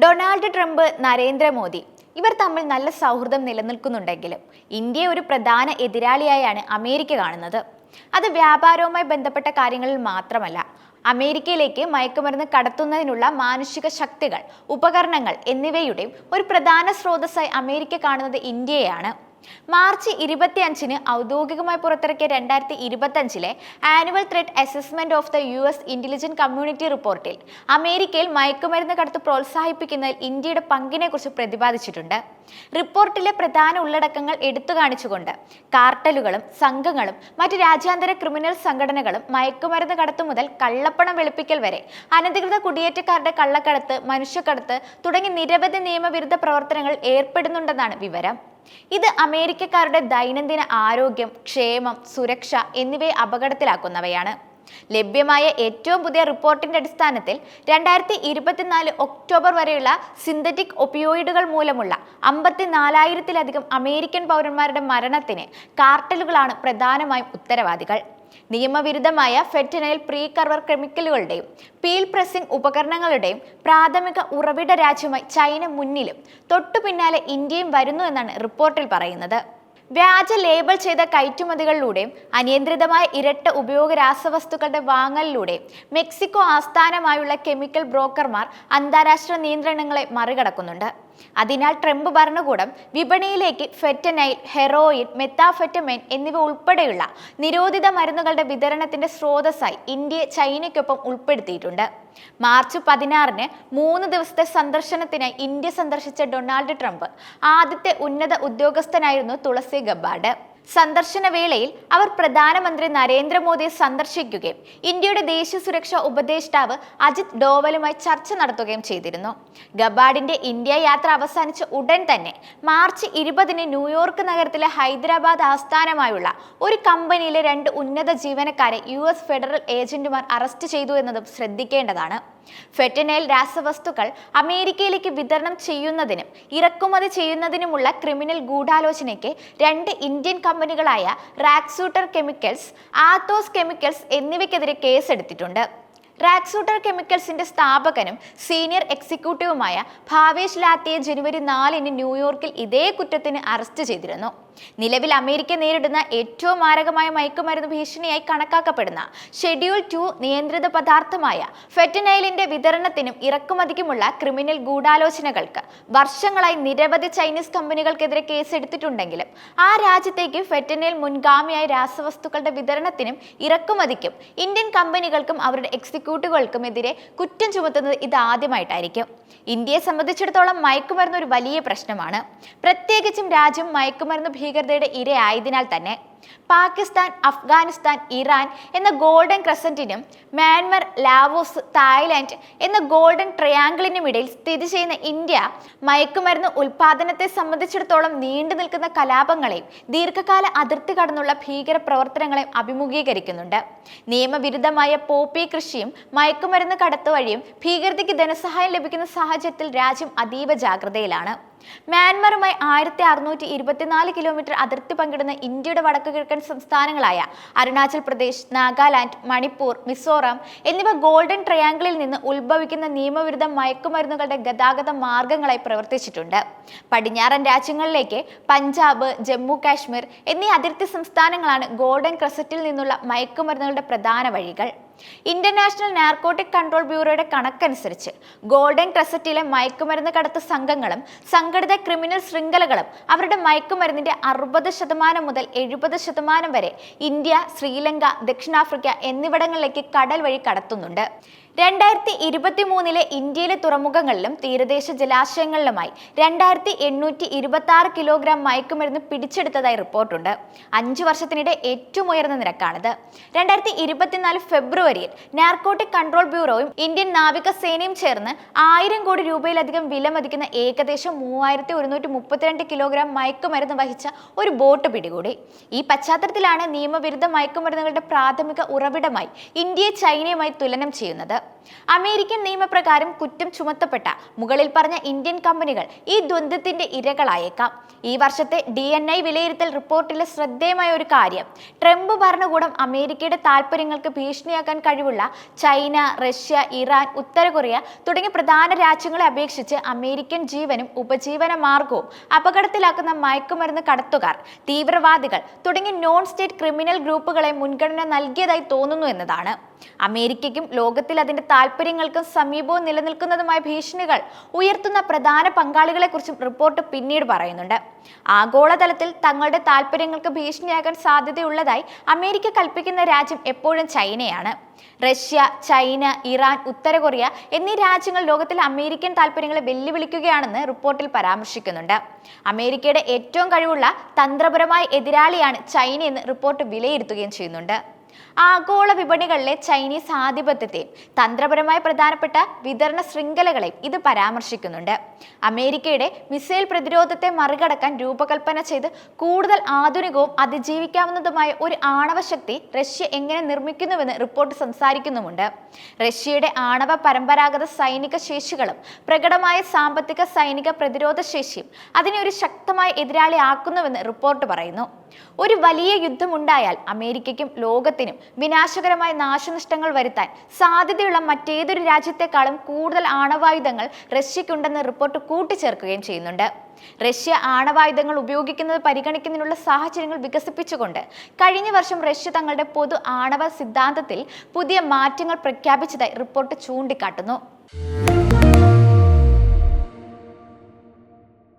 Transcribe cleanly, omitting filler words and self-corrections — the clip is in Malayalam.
ഡൊണാൾഡ് ട്രംപ്, നരേന്ദ്രമോദി ഇവർ തമ്മിൽ നല്ല സൗഹൃദം നിലനിൽക്കുന്നുണ്ടെങ്കിലും ഇന്ത്യയെ ഒരു പ്രധാന എതിരാളിയായാണ് അമേരിക്ക കാണുന്നത്. അത് വ്യാപാരവുമായി ബന്ധപ്പെട്ട കാര്യങ്ങളിൽ മാത്രമല്ല, അമേരിക്കയിലേക്ക് മയക്കുമരുന്ന് കടത്തുന്നതിനുള്ള മാനുഷിക ശക്തികൾ, ഉപകരണങ്ങൾ എന്നിവയുടെയും ഒരു പ്രധാന സ്രോതസ്സായി അമേരിക്ക കാണുന്നത് ഇന്ത്യയാണ്. മാർച്ച് 25-ന് ഔദ്യോഗികമായി പുറത്തിറക്കിയ 2025-ലെ annual threat assessment of the US intelligent community റിപ്പോർട്ടിൽ അമേരിക്കയിൽ മയക്കുമരുന്ന് കടത്ത് പ്രോത്സാഹിപ്പിക്കുന്നതിൽ ഇന്ത്യയുടെ പങ്കിനെക്കുറിച്ച് പ്രതിപാദിച്ചിട്ടുണ്ട്. റിപ്പോർട്ടിലെ പ്രധാന ഉള്ളടക്കങ്ങൾ എടുത്തു കാണിച്ചുകൊണ്ട് കാർട്ടലുകളും സംഘങ്ങളും മറ്റ് രാജ്യാന്തര ക്രിമിനൽ സംഘടനകളും മയക്കുമരുന്ന് കടത്തു മുതൽ കള്ളപ്പണം വെളുപ്പിക്കൽ വരെ അനധികൃത കുടിയേറ്റക്കാരുടെ കള്ളക്കടത്ത്, മനുഷ്യക്കടത്ത് തുടങ്ങി നിരവധി നിയമവിരുദ്ധ പ്രവർത്തനങ്ങൾ ഏർപ്പെടുന്നുണ്ടെന്നാണ് വിവരം. ഇത് അമേരിക്കക്കാരുടെ ദൈനംദിന ആരോഗ്യം, ക്ഷേമം, സുരക്ഷ എന്നിവയെ അപകടത്തിലാക്കുന്നവയാണ്. ലഭ്യമായ ഏറ്റവും പുതിയ റിപ്പോർട്ടിന്റെ അടിസ്ഥാനത്തിൽ 2024 ഒക്ടോബർ വരെയുള്ള സിന്തറ്റിക് ഒപ്പിയോയിഡുകൾ മൂലമുള്ള 54,000-ലധികം അമേരിക്കൻ പൗരന്മാരുടെ മരണത്തിന് കാർട്ടലുകളാണ് പ്രധാനമായും ഉത്തരവാദികൾ. നിയമവിരുദ്ധമായ ഫെറ്റനൈൽ പ്രീ കർവർ കെമിക്കലുകളുടെയും പീൽ പ്രസിംഗ് ഉപകരണങ്ങളുടെയും പ്രാഥമിക ഉറവിട രാജ്യമായി ചൈന മുന്നിലും തൊട്ടു പിന്നാലെ ഇന്ത്യയും വരുന്നു എന്നാണ് റിപ്പോർട്ടിൽ പറയുന്നത്. വ്യാജ ലേബൽ ചെയ്ത കയറ്റുമതികളിലൂടെയും അനിയന്ത്രിതമായ ഇരട്ട ഉപയോഗ രാസവസ്തുക്കളുടെ വാങ്ങലിലൂടെയും മെക്സിക്കോ ആസ്ഥാനമായുള്ള കെമിക്കൽ ബ്രോക്കർമാർ അന്താരാഷ്ട്ര നിയന്ത്രണങ്ങളെ മറികടക്കുന്നുണ്ട്. അതിനാൽ ട്രംപ് ഭരണകൂടം വിപണിയിലേക്ക് ഫെറ്റനൈൽ, ഹെറോയിൻ, മെത്താഫെറ്റമൈൻ എന്നിവ ഉൾപ്പെടെയുള്ള നിരോധിത മരുന്നുകളുടെ വിതരണത്തിന്റെ സ്രോതസ്സായി ഇന്ത്യയെ ചൈനയ്ക്കൊപ്പം ഉൾപ്പെടുത്തിയിട്ടുണ്ട്. മാർച്ച് 16-ന് 3 ദിവസത്തെ സന്ദർശനത്തിനായി ഇന്ത്യ സന്ദർശിച്ച ഡൊണാൾഡ് ട്രംപ് ആദ്യത്തെ ഉന്നത ഉദ്യോഗസ്ഥനായിരുന്നു തുളസി ഗബ്ബാർഡ്. സന്ദർശന വേളയിൽ അവർ പ്രധാനമന്ത്രി നരേന്ദ്രമോദിയെ സന്ദർശിക്കുകയും ഇന്ത്യയുടെ ദേശീയ സുരക്ഷാ ഉപദേഷ്ടാവ് അജിത് ഡോവലുമായി ചർച്ച നടത്തുകയും ചെയ്തിരുന്നു. ഗബ്ബാർഡിന്റെ ഇന്ത്യ യാത്ര അവസാനിച്ച ഉടൻ തന്നെ മാർച്ച് 20-ന് ന്യൂയോർക്ക് നഗരത്തിലെ ഹൈദരാബാദ് ആസ്ഥാനമായുള്ള ഒരു കമ്പനിയിലെ 2 ഉന്നത ജീവനക്കാരെ US ഫെഡറൽ ഏജന്റുമാർ അറസ്റ്റ് ചെയ്തു എന്നതും ശ്രദ്ധിക്കേണ്ടതാണ്. ഫെറ്റനൈൽ രാസവസ്തുക്കൾ അമേരിക്കയിലേക്ക് വിതരണം ചെയ്യുന്നതിനും ഇറക്കുമതി ചെയ്യുന്നതിനുമുള്ള ക്രിമിനൽ ഗൂഢാലോചനയ്ക്ക് 2 ഇന്ത്യൻ കമ്പനികളായ റാക്സൂട്ടർ കെമിക്കൽസ്, ആത്തോസ് കെമിക്കൽസ് എന്നിവയ്ക്കെതിരെ കേസെടുത്തിട്ടുണ്ട്. റാക്സൂട്ടർ കെമിക്കൽസിന്റെ സ്ഥാപകനും സീനിയർ എക്സിക്യൂട്ടീവുമായ ഭാവേഷ് ലാത്തിയെ ജനുവരി 4-ന് ന്യൂയോർക്കിൽ ഇതേ കുറ്റത്തിന് അറസ്റ്റ് ചെയ്തിരുന്നു. നിലവിൽ അമേരിക്ക നേരിടുന്ന ഏറ്റവും മാരകമായ മയക്കുമരുന്ന് ഭീഷണിയായി കണക്കാക്കപ്പെടുന്ന ഷെഡ്യൂൾ 2 നിയന്ത്രിത പദാർത്ഥമായ ഫെറ്റനൈലിന്റെ വിതരണത്തിനും ഇറക്കുമതിക്കുമുള്ള ക്രിമിനൽ ഗൂഢാലോചനകൾക്ക് വർഷങ്ങളായി നിരവധി ചൈനീസ് കമ്പനികൾക്കെതിരെ കേസെടുത്തിട്ടുണ്ടെങ്കിലും ആ രാജ്യത്തേക്ക് ഫെറ്റനൈൽ മുൻഗാമിയായ രാസവസ്തുക്കളുടെ വിതരണത്തിനും ഇറക്കുമതിക്കും ഇന്ത്യൻ കമ്പനികൾക്കും അവരുടെ എക്സിക്യൂട്ടീവുകൾക്കുമെതിരെ കുറ്റം ചുമത്തുന്നത് ഇതാദ്യമായിട്ടായിരിക്കും. ഇന്ത്യയെ സംബന്ധിച്ചിടത്തോളം മയക്കുമരുന്ന് ഒരു വലിയ പ്രശ്നമാണ്. പ്രത്യേകിച്ചും രാജ്യം മയക്കുമരുന്ന് ഭീകരതയുടെ ഇരയായതിനാൽ തന്നെ. പാകിസ്ഥാൻ, അഫ്ഗാനിസ്ഥാൻ, ഇറാൻ എന്ന ഗോൾഡൻ ക്രസന്റിനും മ്യാൻമർ, ലാവോസ്, തായ്ലാന്റ് എന്ന ഗോൾഡൻ ട്രയാങ്കിളിനുമിടയിൽ സ്ഥിതി ചെയ്യുന്ന ഇന്ത്യ മയക്കുമരുന്ന് ഉൽപാദനത്തെ സംബന്ധിച്ചിടത്തോളം നീണ്ടു നിൽക്കുന്ന കലാപങ്ങളെയും ദീർഘകാല അതിർത്തി കടന്നുള്ള ഭീകര പ്രവർത്തനങ്ങളെയും അഭിമുഖീകരിക്കുന്നുണ്ട്. നിയമവിരുദ്ധമായ പോപ്പി കൃഷിയും മയക്കുമരുന്ന് കടത്തു വഴിയും ഭീകരതയ്ക്ക് ധനസഹായം ലഭിക്കുന്ന സാഹചര്യത്തിൽ രാജ്യം അതീവ ജാഗ്രതയിലാണ്. മ്യാൻമറുമായി 1624 കിലോമീറ്റർ അതിർത്തി പങ്കിടുന്ന ഇന്ത്യയുടെ വടക്കു കിഴക്കൻ സംസ്ഥാനങ്ങളായ അരുണാചൽ പ്രദേശ്, നാഗാലാൻഡ്, മണിപ്പൂർ, മിസോറാം എന്നിവ ഗോൾഡൻ ട്രയാങ്കിളിൽ നിന്ന് ഉത്ഭവിക്കുന്ന നിയമവിരുദ്ധ മയക്കുമരുന്നുകളുടെ ഗതാഗത മാർഗങ്ങളായി പ്രവർത്തിച്ചിട്ടുണ്ട്. പടിഞ്ഞാറൻ രാജ്യങ്ങളിലേക്ക് പഞ്ചാബ്, ജമ്മു കാശ്മീർ എന്നീ അതിർത്തി സംസ്ഥാനങ്ങളാണ് ഗോൾഡൻ ക്രസറ്റിൽ നിന്നുള്ള മയക്കുമരുന്നുകളുടെ പ്രധാന വഴികൾ. ഇന്റർനാഷണൽ നാർക്കോട്ടിക് കൺട്രോൾ ബ്യൂറോയുടെ കണക്കനുസരിച്ച് ഗോൾഡൻ ക്രസറ്റിലെ മയക്കുമരുന്ന് കടത്ത് സംഘങ്ങളും സംഘടിത ക്രിമിനൽ ശൃംഖലകളും അവരുടെ മയക്കുമരുന്നിന്റെ 60% മുതൽ 70% വരെ ഇന്ത്യ, ശ്രീലങ്ക, ദക്ഷിണാഫ്രിക്ക എന്നിവിടങ്ങളിലേക്ക് കടൽ വഴി കടത്തുന്നുണ്ട്. 2023-ലെ ഇന്ത്യയിലെ തുറമുഖങ്ങളിലും തീരദേശ ജലാശയങ്ങളിലുമായി 2826 കിലോഗ്രാം മയക്കുമരുന്ന് പിടിച്ചെടുത്തതായി റിപ്പോർട്ടുണ്ട്. 5 വർഷത്തിനിടെ ഏറ്റവും ഉയർന്ന നിരക്കാണിത്. 2024 ഫെബ്രുവരിയിൽ നാർക്കോട്ടിക് കൺട്രോൾ ബ്യൂറോയും ഇന്ത്യൻ നാവികസേനയും ചേർന്ന് 1000 കോടി രൂപയിലധികം വില മതിക്കുന്ന ഏകദേശം 3132 കിലോഗ്രാം മയക്കുമരുന്ന് വഹിച്ച ഒരു ബോട്ട് പിടികൂടി. ഈ പശ്ചാത്തലത്തിലാണ് നിയമവിരുദ്ധ മയക്കുമരുന്നുകളുടെ പ്രാഥമിക ഉറവിടമായി ഇന്ത്യയെ ചൈനയുമായി തുലനം ചെയ്യുന്നത്. അമേരിക്കൻ നിയമപ്രകാരം കുറ്റം ചുമത്തപ്പെട്ട മുകളിൽ പറഞ്ഞ ഇന്ത്യൻ കമ്പനികൾ ഈ ദ്വന്ദ്വത്തിന്റെ ഇരകളായേക്കാം. ഈ വർഷത്തെ DNI വിലയിരുത്തൽ റിപ്പോർട്ടിലെ ശ്രദ്ധേയമായ ഒരു കാര്യം, ട്രംപ് ഭരണകൂടം അമേരിക്കയുടെ താൽപര്യങ്ങൾക്ക് ഭീഷണിയാക്കാൻ കഴിവുള്ള ചൈന, റഷ്യ, ഇറാൻ, ഉത്തര കൊറിയ തുടങ്ങിയ പ്രധാന രാജ്യങ്ങളെ അപേക്ഷിച്ച് അമേരിക്കൻ ജീവനും ഉപജീവന മാർഗവും അപകടത്തിലാക്കുന്ന മയക്കുമരുന്ന് കടത്തുകാർ, തീവ്രവാദികൾ തുടങ്ങിയ നോൺ സ്റ്റേറ്റ് ക്രിമിനൽ ഗ്രൂപ്പുകളെ മുൻഗണന നൽകിയതായി തോന്നുന്നു എന്നതാണ്. അമേരിക്കയ്ക്കും ലോകത്തിൽ അതിന്റെ താൽപര്യങ്ങൾക്കും സമീപവും നിലനിൽക്കുന്നതുമായ ഭീഷണികൾ ഉയർത്തുന്ന പ്രധാന പങ്കാളികളെക്കുറിച്ചും റിപ്പോർട്ട് പിന്നീട് പറയുന്നുണ്ട്. ആഗോളതലത്തിൽ തങ്ങളുടെ താൽപര്യങ്ങൾക്ക് ഭീഷണിയാകാൻ സാധ്യതയുള്ളതായി അമേരിക്ക കൽപ്പിക്കുന്ന രാജ്യം എപ്പോഴും ചൈനയാണ്. റഷ്യ, ചൈന, ഇറാൻ, ഉത്തര കൊറിയ എന്നീ രാജ്യങ്ങൾ ലോകത്തിലെ അമേരിക്കൻ താൽപര്യങ്ങളെ വെല്ലുവിളിക്കുകയാണെന്ന് റിപ്പോർട്ടിൽ പരാമർശിക്കുന്നുണ്ട്. അമേരിക്കയുടെ ഏറ്റവും കഴിവുള്ള തന്ത്രപരമായ എതിരാളിയാണ് ചൈനയെന്ന് റിപ്പോർട്ട് വിലയിരുത്തുകയും ചെയ്യുന്നുണ്ട്. ആഗോള വിപണികളിലെ ചൈനീസ് ആധിപത്യത്തെയും തന്ത്രപരമായി പ്രധാനപ്പെട്ട വിതരണ ശൃംഖലകളെയും ഇത് പരാമർശിക്കുന്നുണ്ട്. അമേരിക്കയുടെ മിസൈൽ പ്രതിരോധത്തെ മറികടക്കാൻ രൂപകൽപ്പന ചെയ്ത് കൂടുതൽ ആധുനികവും അതിജീവിക്കാവുന്നതുമായ ഒരു ആണവ ശക്തി റഷ്യ എങ്ങനെ നിർമ്മിക്കുന്നുവെന്ന് റിപ്പോർട്ട് സംസാരിക്കുന്നുമുണ്ട്. റഷ്യയുടെ ആണവ പരമ്പരാഗത സൈനിക ശേഷികളും പ്രകടമായ സാമ്പത്തിക സൈനിക പ്രതിരോധ ശേഷിയും അതിനെ ഒരു ശക്തമായ എതിരാളി ആക്കുന്നുവെന്ന് റിപ്പോർട്ട് പറയുന്നു. ഒരു വലിയ യുദ്ധമുണ്ടായാൽ അമേരിക്കയ്ക്കും ലോകത്തിനും വിനാശകരമായ നാശനഷ്ടങ്ങൾ വരുത്താൻ സാധ്യതയുള്ള മറ്റേതൊരു രാജ്യത്തെക്കാളും കൂടുതൽ ആണവായുധങ്ങൾ റഷ്യയ്ക്കുണ്ടെന്ന് റിപ്പോർട്ട് കൂട്ടിച്ചേർക്കുകയും ചെയ്യുന്നുണ്ട്. റഷ്യ ആണവായുധങ്ങൾ ഉപയോഗിക്കുന്നത് പരിഗണിക്കുന്നതിനുള്ള സാഹചര്യങ്ങൾ വികസിപ്പിച്ചുകൊണ്ട് കഴിഞ്ഞ വർഷം റഷ്യ തങ്ങളുടെ പൊതു ആണവ സിദ്ധാന്തത്തിൽ പുതിയ മാറ്റങ്ങൾ പ്രഖ്യാപിച്ചതായി റിപ്പോർട്ട് ചൂണ്ടിക്കാട്ടുന്നു.